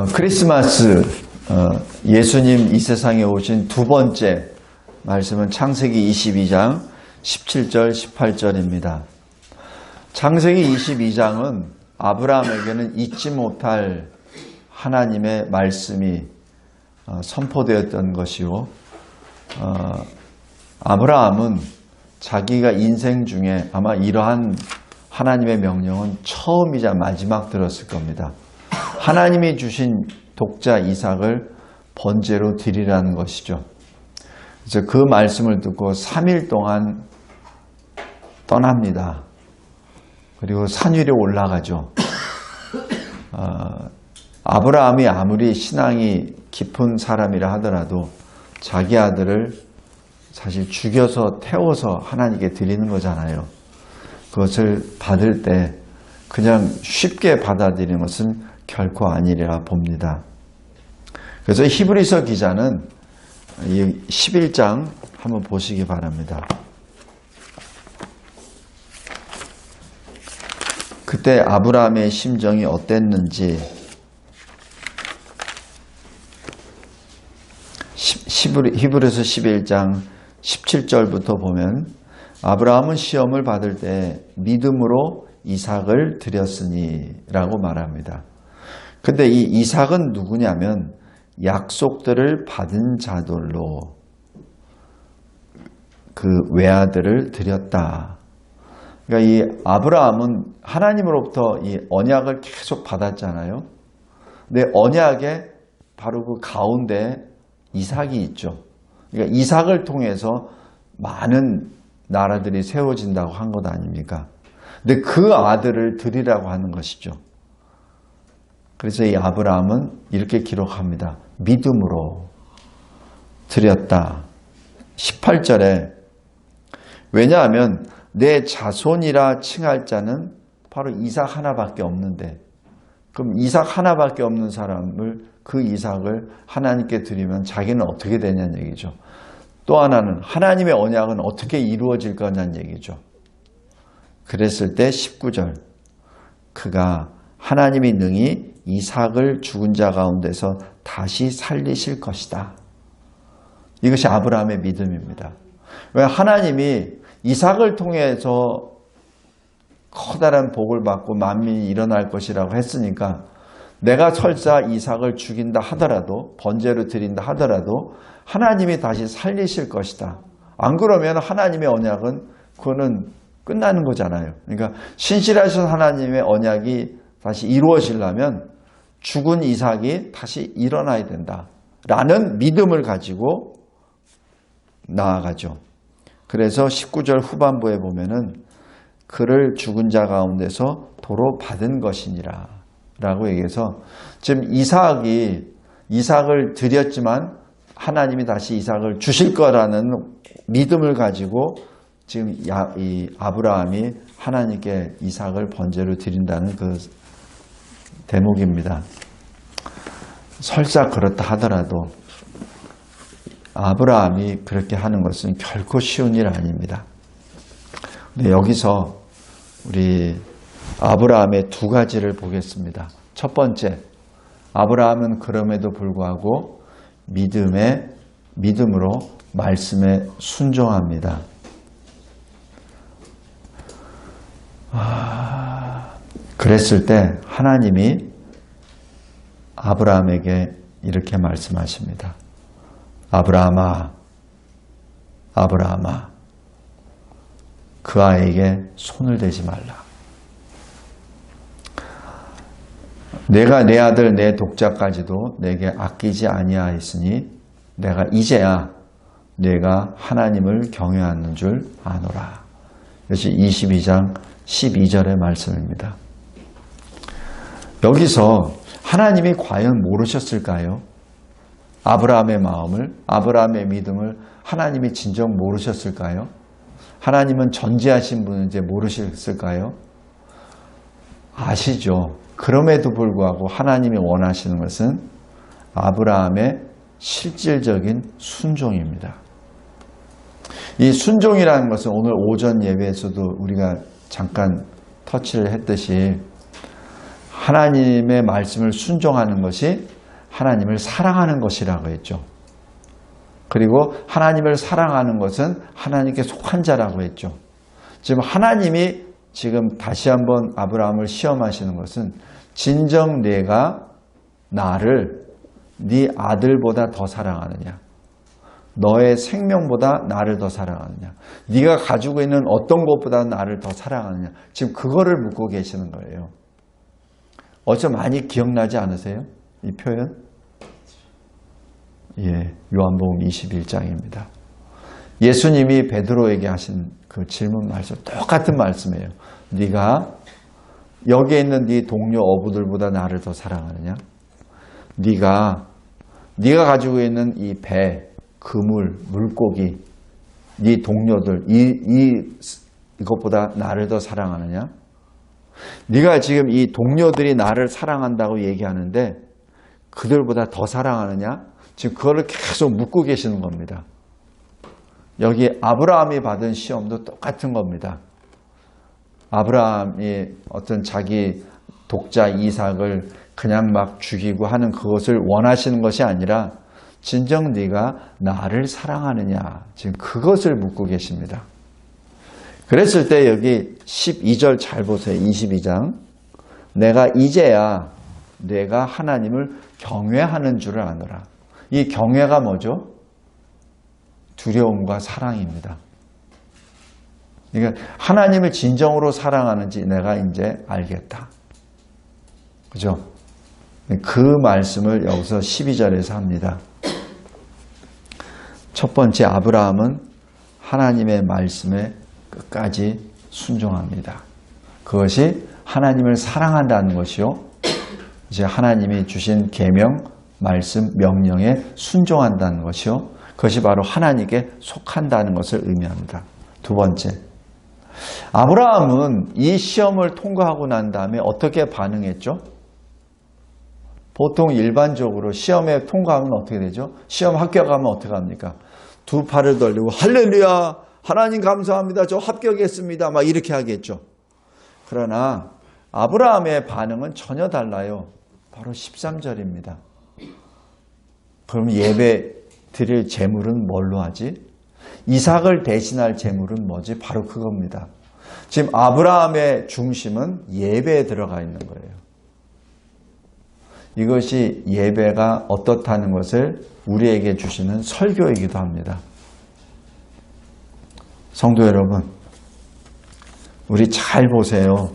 크리스마스 예수님 이 세상에 오신 두 번째 말씀은 창세기 22장 17절 18절입니다. 창세기 22장은 아브라함에게는 잊지 못할 하나님의 말씀이 선포되었던 것이요, 아브라함은 자기가 인생 중에 아마 이러한 하나님의 명령은 처음이자 마지막 들었을 겁니다. 하나님이 주신 독자 이삭을 번제로 드리라는 것이죠. 그래서 그 말씀을 듣고 3일 동안 떠납니다. 그리고 산 위로 올라가죠. 아브라함이 아무리 신앙이 깊은 사람이라 하더라도 자기 아들을 사실 죽여서 태워서 하나님께 드리는 거잖아요. 그것을 받을 때 그냥 쉽게 받아들이는 것은 결코 아니리라 봅니다. 그래서 히브리서 기자는 이 11장 한번 보시기 바랍니다. 그때 아브라함의 심정이 어땠는지 히브리서 11장 17절부터 보면, 아브라함은 시험을 받을 때 믿음으로 이삭을 드렸으니 라고 말합니다. 근데 이 이삭은 누구냐면 약속들을 받은 자들로 그 외아들을 드렸다. 그러니까 이 아브라함은 하나님으로부터 이 언약을 계속 받았잖아요. 근데 언약에 바로 그 가운데 이삭이 있죠. 그러니까 이삭을 통해서 많은 나라들이 세워진다고 한 것 아닙니까? 근데 그 아들을 드리라고 하는 것이죠. 그래서 이 아브라함은 이렇게 기록합니다. 믿음으로 드렸다. 18절에, 왜냐하면 내 자손이라 칭할 자는 바로 이삭 하나밖에 없는데, 그럼 이삭 하나밖에 없는 사람을, 그 이삭을 하나님께 드리면 자기는 어떻게 되냐는 얘기죠. 또 하나는 하나님의 언약은 어떻게 이루어질 거냐는 얘기죠. 그랬을 때 19절, 그가 하나님이 능히 이삭을 죽은 자 가운데서 다시 살리실 것이다. 이것이 아브라함의 믿음입니다. 왜? 하나님이 이삭을 통해서 커다란 복을 받고 만민이 일어날 것이라고 했으니까, 내가 설사 이삭을 죽인다 하더라도, 번제로 드린다 하더라도 하나님이 다시 살리실 것이다. 안 그러면 하나님의 언약은 그거는 끝나는 거잖아요. 그러니까 신실하신 하나님의 언약이 다시 이루어지려면 죽은 이삭이 다시 일어나야 된다라는 믿음을 가지고 나아가죠. 그래서 19절 후반부에 보면은 그를 죽은 자 가운데서 도로 받은 것이니라 라고 얘기해서, 지금 이삭을 드렸지만 하나님이 다시 이삭을 주실 거라는 믿음을 가지고 지금 이 아브라함이 하나님께 이삭을 번제로 드린다는 그 대목입니다. 설사 그렇다 하더라도 아브라함이 그렇게 하는 것은 결코 쉬운 일 아닙니다. 근데 여기서 우리 아브라함의 두 가지를 보겠습니다. 첫 번째, 아브라함은 그럼에도 불구하고 믿음으로 말씀에 순종합니다. 그랬을 때 하나님이 아브라함에게 이렇게 말씀하십니다. 아브라함아, 아브라함아, 그 아이에게 손을 대지 말라. 내가 내 아들 내 독자까지도 내게 아끼지 아니하였으니 내가 이제야 내가 하나님을 경외하는 줄 아노라. 이것이 22장 12절의 말씀입니다. 여기서 하나님이 과연 모르셨을까요? 아브라함의 마음을, 아브라함의 믿음을 하나님이 진정 모르셨을까요? 하나님은 전지하신 분인지 모르셨을까요? 아시죠? 그럼에도 불구하고 하나님이 원하시는 것은 아브라함의 실질적인 순종입니다. 이 순종이라는 것은 오늘 오전 예배에서도 우리가 잠깐 터치를 했듯이 하나님의 말씀을 순종하는 것이 하나님을 사랑하는 것이라고 했죠. 그리고 하나님을 사랑하는 것은 하나님께 속한 자라고 했죠. 지금 하나님이 지금 다시 한번 아브라함을 시험하시는 것은 진정 내가 나를 네 아들보다 더 사랑하느냐, 너의 생명보다 나를 더 사랑하느냐, 네가 가지고 있는 어떤 것보다 나를 더 사랑하느냐, 지금 그거를 묻고 계시는 거예요. 어제 많이 기억나지 않으세요? 이 표현? 예, 요한복음 21장입니다. 예수님이 베드로에게 하신 그 질문 말씀, 똑같은 말씀이에요. 네가 여기에 있는 네 동료 어부들보다 나를 더 사랑하느냐? 네가 가지고 있는 이 배, 그물, 물고기, 네 동료들, 이것보다 나를 더 사랑하느냐? 네가 지금 이 동료들이 나를 사랑한다고 얘기하는데 그들보다 더 사랑하느냐? 지금 그거를 계속 묻고 계시는 겁니다. 여기 아브라함이 받은 시험도 똑같은 겁니다. 아브라함이 어떤 자기 독자 이삭을 그냥 막 죽이고 하는 그것을 원하시는 것이 아니라 진정 네가 나를 사랑하느냐, 지금 그것을 묻고 계십니다. 그랬을 때 여기 12절 잘 보세요. 22장. 내가 이제야 내가 하나님을 경외하는 줄을 아노라. 이 경외가 뭐죠? 두려움과 사랑입니다. 그러니까 하나님을 진정으로 사랑하는지 내가 이제 알겠다. 그죠? 그 말씀을 여기서 12절에서 합니다. 첫 번째, 아브라함은 하나님의 말씀에 끝까지 순종합니다. 그것이 하나님을 사랑한다는 것이요, 이제 하나님이 주신 계명, 말씀, 명령에 순종한다는 것이요, 그것이 바로 하나님께 속한다는 것을 의미합니다. 두 번째, 아브라함은 이 시험을 통과하고 난 다음에 어떻게 반응했죠? 보통 일반적으로 시험에 통과하면 어떻게 되죠? 시험 합격하면 어떻게 합니까? 두 팔을 돌리고 할렐루야, 하나님 감사합니다, 저 합격했습니다, 막 이렇게 하겠죠. 그러나 아브라함의 반응은 전혀 달라요. 바로 13절입니다. 그럼 예배 드릴 제물은 뭘로 하지? 이삭을 대신할 제물은 뭐지? 바로 그겁니다. 지금 아브라함의 중심은 예배에 들어가 있는 거예요. 이것이 예배가 어떻다는 것을 우리에게 주시는 설교이기도 합니다. 성도 여러분, 우리 잘 보세요.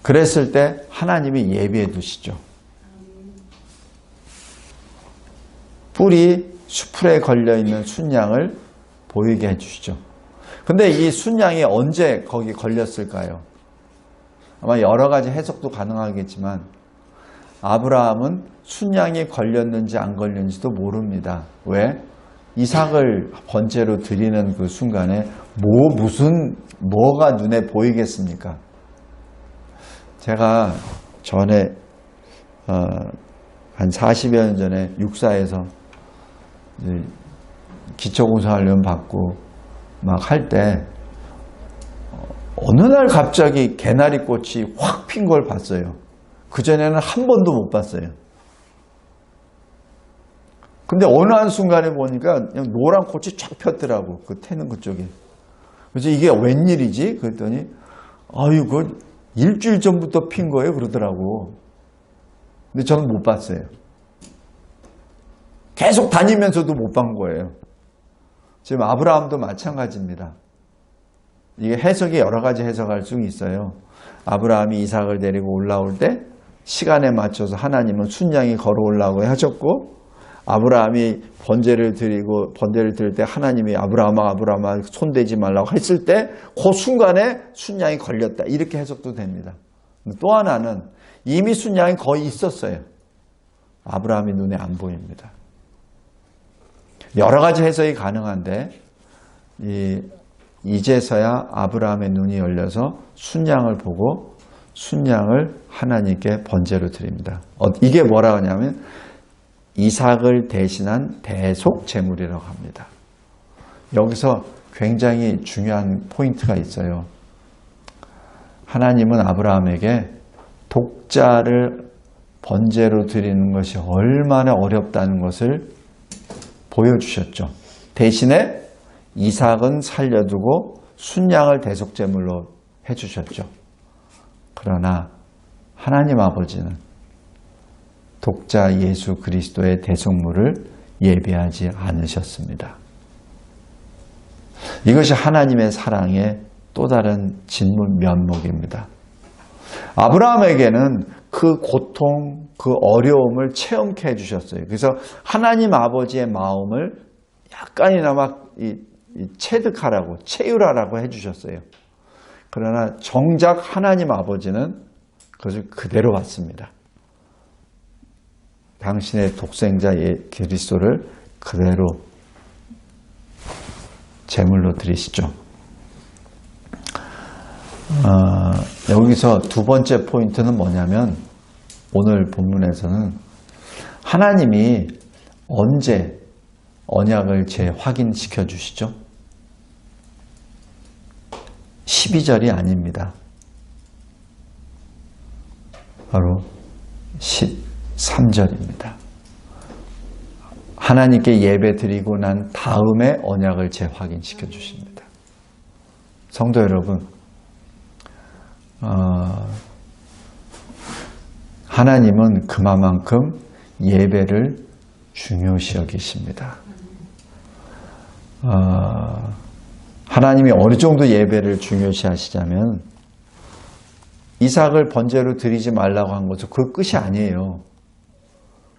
그랬을 때 하나님이 예배해 두시죠. 뿔이 수풀에 걸려있는 순양을 보이게 해주시죠. 근데 이 순양이 언제 거기 걸렸을까요? 아마 여러 가지 해석도 가능하겠지만 아브라함은 순양이 걸렸는지 안 걸렸는지도 모릅니다. 왜? 이삭을 번제로 드리는 그 순간에 뭐가 눈에 보이겠습니까? 제가 전에 한 40여 년 전에 육사에서 기초공사훈련 받고 막 할 때 어느 날 갑자기 개나리꽃이 확 핀 걸 봤어요. 그전에는 한 번도 못 봤어요. 근데 어느 한순간에 보니까 그냥 노란 꽃이 쫙 폈더라고. 그 태는 그쪽에. 그래서 이게 웬일이지? 그랬더니 아유, 그 일주일 전부터 핀 거예요, 그러더라고. 근데 저는 못 봤어요. 계속 다니면서도 못 본 거예요. 지금 아브라함도 마찬가지입니다. 이게 해석이 여러 가지 해석할 수 있어요. 아브라함이 이삭을 데리고 올라올 때 시간에 맞춰서 하나님은 순양이 걸어 올라오게 하셨고, 아브라함이 번제를 드릴 때 하나님이 아브라함아 손대지 말라고 했을 때 그 순간에 순양이 걸렸다, 이렇게 해석도 됩니다. 또 하나는 이미 순양이 거의 있었어요. 아브라함이 눈에 안 보입니다. 여러 가지 해석이 가능한데 이제서야 아브라함의 눈이 열려서 순양을 보고 순양을 하나님께 번제로 드립니다. 이게 뭐라고 하냐면 이삭을 대신한 대속 제물이라고 합니다. 여기서 굉장히 중요한 포인트가 있어요. 하나님은 아브라함에게 독자를 번제로 드리는 것이 얼마나 어렵다는 것을 보여주셨죠. 대신에 이삭은 살려두고 순양을 대속제물로 해주셨죠. 그러나 하나님 아버지는 독자 예수 그리스도의 대속물을 예비하지 않으셨습니다. 이것이 하나님의 사랑의 또 다른 진문 면목입니다. 아브라함에게는 그 고통, 그 어려움을 체험케 해주셨어요. 그래서 하나님 아버지의 마음을 약간이나마 체득하라고, 체휼하라고 해주셨어요. 그러나 정작 하나님 아버지는 그것을 그대로 받습니다. 당신의 독생자 그리스도를 그대로 제물로 드리시죠. 여기서 두 번째 포인트는 뭐냐면 오늘 본문에서는 하나님이 언제 언약을 재확인시켜 주시죠? 12절이 아닙니다. 바로 13절입니다. 하나님께 예배 드리고 난 다음에 언약을 재확인시켜 주십니다. 성도 여러분, 하나님은 그만큼 예배를 중요시 여기십니다. 하나님이 어느 정도 예배를 중요시 하시자면 이삭을 번제로 드리지 말라고 한 것은 그 끝이 아니에요.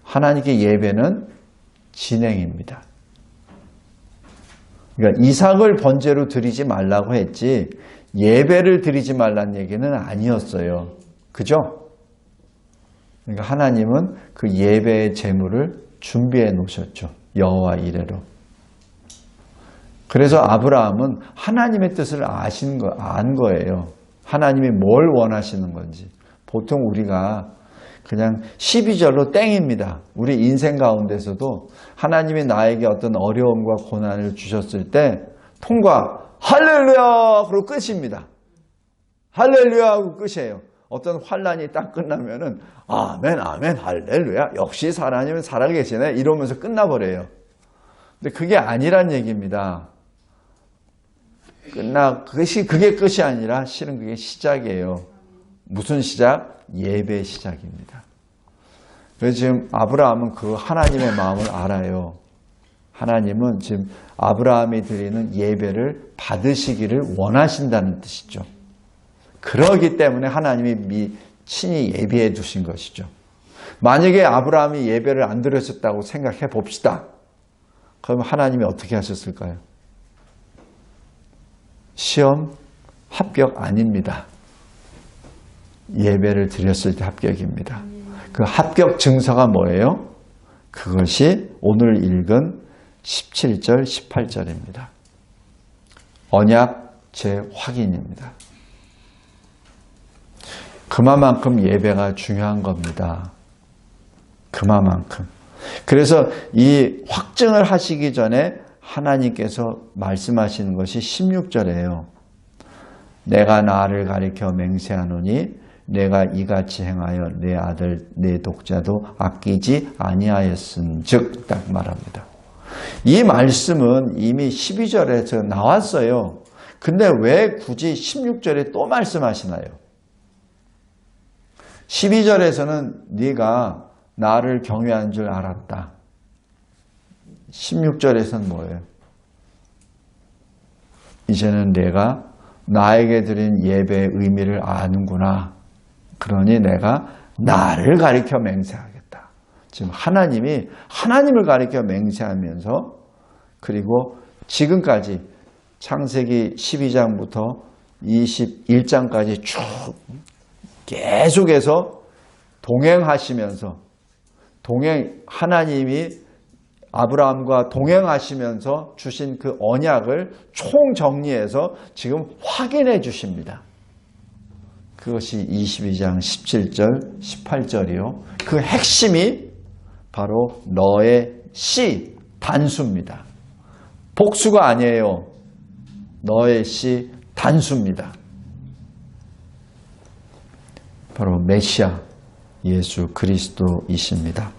하나님께 예배는 진행입니다. 그러니까 이삭을 번제로 드리지 말라고 했지 예배를 드리지 말라는 얘기는 아니었어요. 그죠? 그러니까 하나님은 그 예배의 제물을 준비해 놓으셨죠. 여호와 이레로. 그래서 아브라함은 하나님의 뜻을 안 거예요. 하나님이 뭘 원하시는 건지. 보통 우리가 그냥 12절로 땡입니다. 우리 인생 가운데서도 하나님이 나에게 어떤 어려움과 고난을 주셨을 때 통과, 할렐루야! 그러고 끝입니다. 할렐루야! 하고 끝이에요. 어떤 환난이 딱 끝나면은 아멘, 아멘, 할렐루야! 역시 하나님은 살아계시네. 이러면서 끝나버려요. 근데 그게 아니란 얘기입니다. 그게 끝이 아니라 실은 그게 시작이에요. 무슨 시작? 예배 시작입니다. 그래서 지금 아브라함은 그 하나님의 마음을 알아요. 하나님은 지금 아브라함이 드리는 예배를 받으시기를 원하신다는 뜻이죠. 그러기 때문에 하나님이 친히 예비해 두신 것이죠. 만약에 아브라함이 예배를 안 드렸었다고 생각해 봅시다. 그럼 하나님이 어떻게 하셨을까요? 시험 합격 아닙니다. 예배를 드렸을 때 합격입니다. 그 합격 증서가 뭐예요? 그것이 오늘 읽은 17절, 18절입니다. 언약 재확인입니다. 그만큼 예배가 중요한 겁니다. 그만큼. 그래서 이 확증을 하시기 전에 하나님께서 말씀하시는 것이 16절이에요. 내가 나를 가리켜 맹세하노니 내가 이같이 행하여 내 아들 내 독자도 아끼지 아니하였은즉 딱 말합니다. 이 말씀은 이미 12절에서 나왔어요. 근데 왜 굳이 16절에 또 말씀하시나요? 12절에서는 네가 나를 경외한 줄 알았다. 16절에서는 뭐예요? 이제는 내가 나에게 드린 예배의 의미를 아는구나. 그러니 내가 나를 가리켜 맹세하겠다. 지금 하나님이 하나님을 가리켜 맹세하면서 그리고 지금까지 창세기 12장부터 21장까지 쭉 계속해서 동행하시면서 하나님이 아브라함과 동행하시면서 주신 그 언약을 총정리해서 지금 확인해 주십니다. 그것이 22장 17절, 18절이요. 그 핵심이 바로 너의 씨, 단수입니다. 복수가 아니에요. 너의 씨, 단수입니다. 바로 메시아 예수 그리스도이십니다.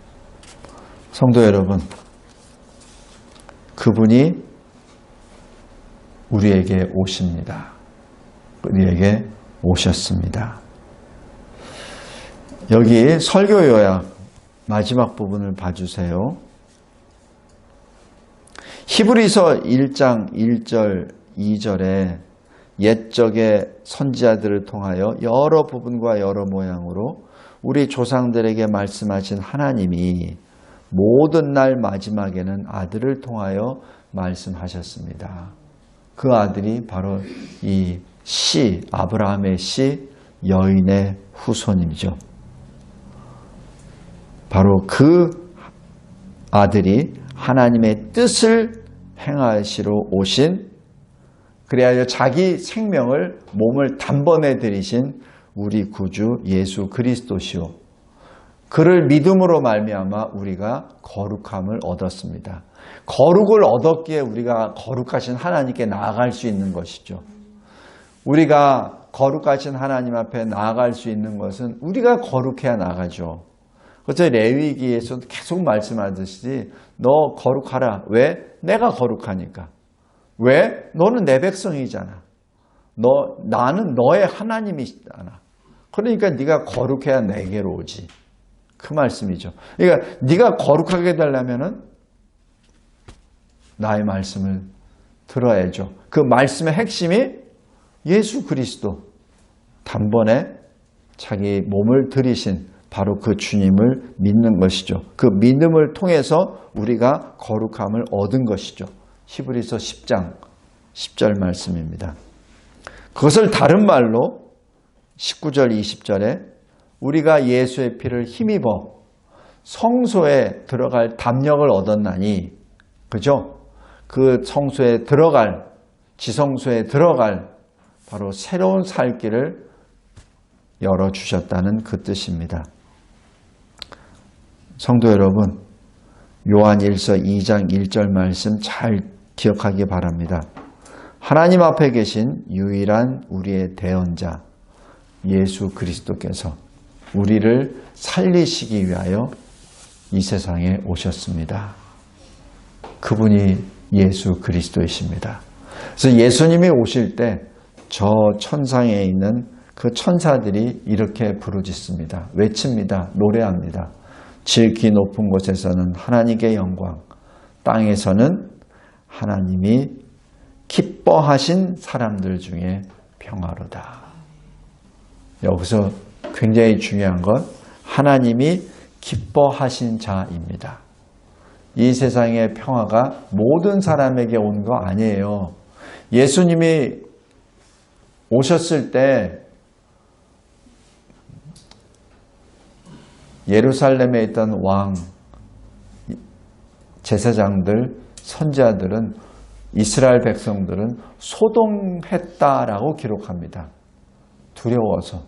성도 여러분, 그분이 우리에게 오십니다. 우리에게 오셨습니다. 여기 설교 요약 마지막 부분을 봐주세요. 히브리서 1장 1절 2절에 옛적의 선지자들을 통하여 여러 부분과 여러 모양으로 우리 조상들에게 말씀하신 하나님이 모든 날 마지막에는 아들을 통하여 말씀하셨습니다. 그 아들이 바로 이 씨, 아브라함의 씨, 여인의 후손이죠. 바로 그 아들이 하나님의 뜻을 행하시러 오신, 그래야 자기 생명을 몸을 단번에 들이신 우리 구주 예수 그리스도시요, 그를 믿음으로 말미암아 우리가 거룩함을 얻었습니다. 거룩을 얻었기에 우리가 거룩하신 하나님께 나아갈 수 있는 것이죠. 우리가 거룩하신 하나님 앞에 나아갈 수 있는 것은 우리가 거룩해야 나가죠. 그래서 레위기에서도 계속 말씀하듯이 너 거룩하라. 왜? 내가 거룩하니까. 왜? 너는 내 백성이잖아. 나는 너의 하나님이잖아. 그러니까 네가 거룩해야 내게로 오지. 그 말씀이죠. 그러니까 네가 거룩하게 되려면은 나의 말씀을 들어야죠. 그 말씀의 핵심이 예수 그리스도, 단번에 자기 몸을 들이신 바로 그 주님을 믿는 것이죠. 그 믿음을 통해서 우리가 거룩함을 얻은 것이죠. 히브리서 10장 10절 말씀입니다. 그것을 다른 말로 19절 20절에 우리가 예수의 피를 힘입어 성소에 들어갈 담력을 얻었나니, 그죠? 그 성소에 들어갈, 지성소에 들어갈 바로 새로운 살 길을 열어주셨다는 그 뜻입니다. 성도 여러분, 요한일서 2장 1절 말씀 잘 기억하기 바랍니다. 하나님 앞에 계신 유일한 우리의 대언자 예수 그리스도께서 우리를 살리시기 위하여 이 세상에 오셨습니다. 그분이 예수 그리스도이십니다. 그래서 예수님이 오실 때 저 천상에 있는 그 천사들이 이렇게 부르짖습니다. 외칩니다. 노래합니다. 지극히 높은 곳에서는 하나님께 영광, 땅에서는 하나님이 기뻐하신 사람들 중에 평화로다. 여기서 굉장히 중요한 건 하나님이 기뻐하신 자입니다. 이 세상의 평화가 모든 사람에게 온 거 아니에요. 예수님이 오셨을 때 예루살렘에 있던 왕, 제사장들, 선지자들은, 이스라엘 백성들은 소동했다라고 기록합니다. 두려워서.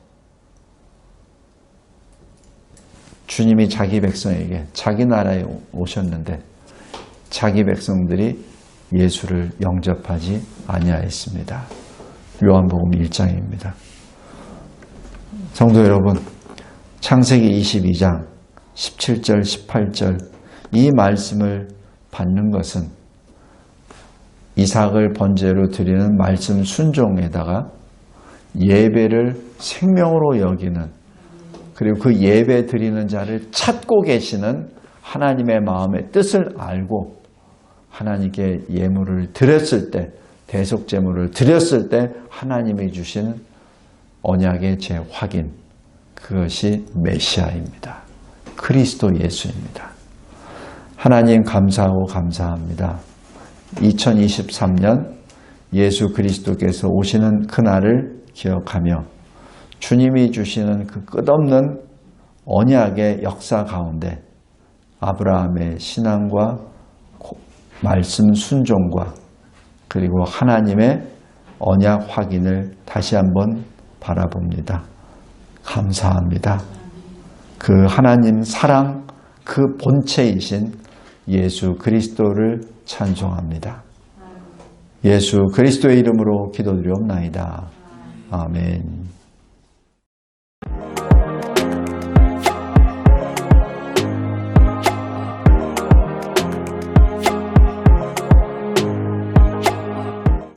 주님이 자기 백성에게, 자기 나라에 오셨는데 자기 백성들이 예수를 영접하지 아니하였습니다. 요한복음 1장입니다. 성도 여러분, 창세기 22장 17절 18절 이 말씀을 받는 것은 이삭을 번제로 드리는 말씀 순종에다가 예배를 생명으로 여기는, 그리고 그 예배 드리는 자를 찾고 계시는 하나님의 마음의 뜻을 알고 하나님께 예물을 드렸을 때, 대속제물을 드렸을 때 하나님이 주신 언약의 재확인, 그것이 메시아입니다. 그리스도 예수입니다. 하나님 감사하고 감사합니다. 2023년 예수 그리스도께서 오시는 그날을 기억하며 주님이 주시는 그 끝없는 언약의 역사 가운데 아브라함의 신앙과 말씀 순종과 그리고 하나님의 언약 확인을 다시 한번 바라봅니다. 감사합니다. 그 하나님 사랑, 그 본체이신 예수 그리스도를 찬송합니다. 예수 그리스도의 이름으로 기도드리옵나이다. 아멘.